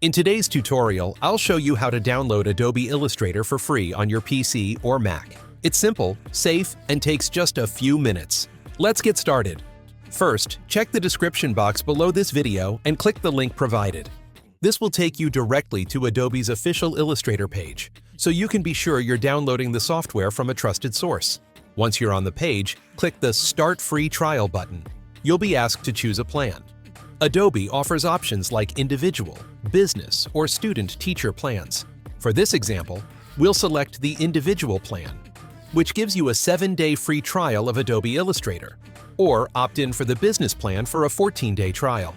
In today's tutorial, I'll show you how to download Adobe Illustrator for free on your PC or Mac. It's simple, safe, and takes just a few minutes. Let's get started. First, check the description box below this video and click the link provided. This will take you directly to Adobe's official Illustrator page, so you can be sure you're downloading the software from a trusted source. Once you're on the page, click the Start Free Trial button. You'll be asked to choose a plan. Adobe offers options like individual, business, or student-teacher plans. For this example, we'll select the individual plan, which gives you a 7-day free trial of Adobe Illustrator, or opt in for the business plan for a 14-day trial.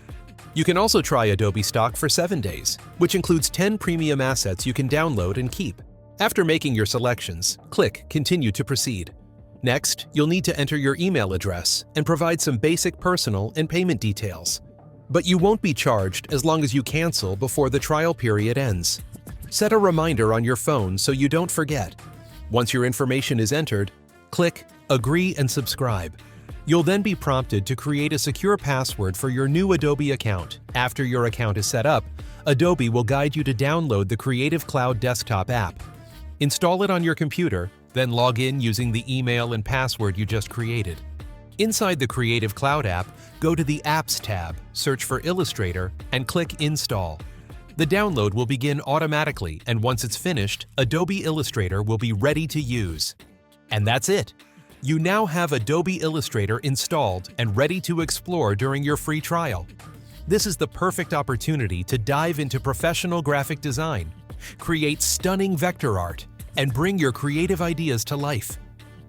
You can also try Adobe Stock for 7 days, which includes 10 premium assets you can download and keep. After making your selections, click Continue to proceed. Next, you'll need to enter your email address and provide some basic personal and payment details. But you won't be charged as long as you cancel before the trial period ends. Set a reminder on your phone so you don't forget. Once your information is entered, click Agree and Subscribe. You'll then be prompted to create a secure password for your new Adobe account. After your account is set up, Adobe will guide you to download the Creative Cloud desktop app. Install it on your computer, then log in using the email and password you just created. Inside the Creative Cloud app, go to the Apps tab, search for Illustrator, and click Install. The download will begin automatically, and once it's finished, Adobe Illustrator will be ready to use. And that's it! You now have Adobe Illustrator installed and ready to explore during your free trial. This is the perfect opportunity to dive into professional graphic design, create stunning vector art, and bring your creative ideas to life.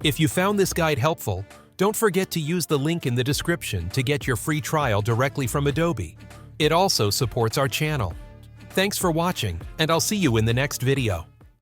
If you found this guide helpful, don't forget to use the link in the description to get your free trial directly from Adobe. It also supports our channel. Thanks for watching, and I'll see you in the next video.